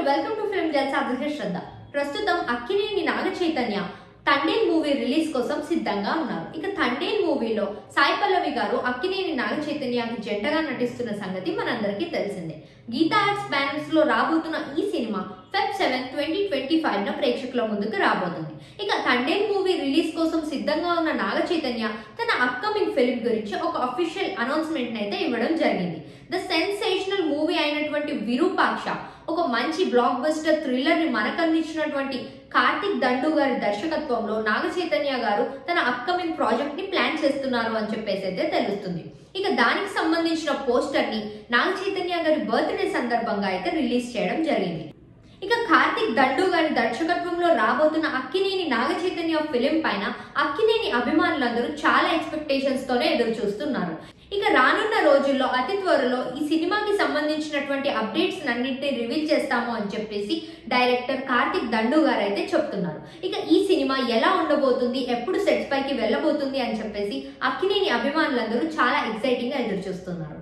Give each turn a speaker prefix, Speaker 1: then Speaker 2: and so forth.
Speaker 1: Welcome to film జల్సా అభిషేక్ శ్రద్ధ. ప్రస్తుతం Akkineni Naga Chaitanya Thandel movie release కోసం సిద్ధంగా ఉన్నారు. ఇక తండేల్ మూవీలో సాయి పల్లవి గారు అక్కినేని నాగ చైతన్యకి జంటగా నటిస్తున్న సంగతి మనందరికీ తెలిసిందే. గీతా ఆర్ట్స్ బ్యానర్స్ లో రాబోతున్న ఈ సినిమా Feb 7, 2025 ప్రేక్షకుల ముందుకు రాబోతుంది. ఇక తండేల్ మూవీ రిలీజ్ కోసం సిద్ధంగా ఉన్న నాగ చైతన్య తన అప్కమింగ్ ఫిల్మ్ గురించి ఒక అఫీషియల్ అనౌన్స్మెంట్ అయితే ఇవ్వడం జరిగింది. ద సెన్సేషనల్ మూవీ అయినటువంటి విరూపాక్ష ఒక మంచి బ్లాక్ బస్టర్ థ్రిల్లర్ ని మనకు అందించినటువంటి కార్తిక్ దండు గారి దర్శకత్వంలో నాగ చైతన్య గారు తన అప్కమింగ్ ప్రాజెక్ట్ ని ప్లాన్ చేస్తున్నారు అని చెప్పేసి అయితే తెలుస్తుంది. ఇక దానికి సంబంధించిన పోస్టర్ ని నాగ చైతన్య గారి బర్త్డే సందర్భంగా అయితే రిలీజ్ చేయడం జరిగింది. ఇక కార్తిక్ దండు గారి దర్శకత్వంలో రాబోతున్న అక్కినేని నాగ చైతన్య ఫిలిం పైన అక్కినేని అభిమానులందరూ చాలా ఎక్స్పెక్టేషన్స్ తోనే ఎదురు చూస్తున్నారు. ఇక రానున్న రోజుల్లో అతి త్వరలో ఈ సినిమాకి సంబంధించినటువంటి అప్డేట్స్ అన్నింటినీ రివీల్ చేస్తాము అని చెప్పేసి డైరెక్టర్ కార్తిక్ దండు గారు అయితే చెప్తున్నారు. ఇక ఈ సినిమా ఎలా ఉండబోతుంది, ఎప్పుడు సెట్స్ పైకి వెళ్ళబోతుంది అని చెప్పేసి అక్కినేని అభిమానులందరూ చాలా ఎక్సైటింగ్ గా ఎదురు చూస్తున్నారు.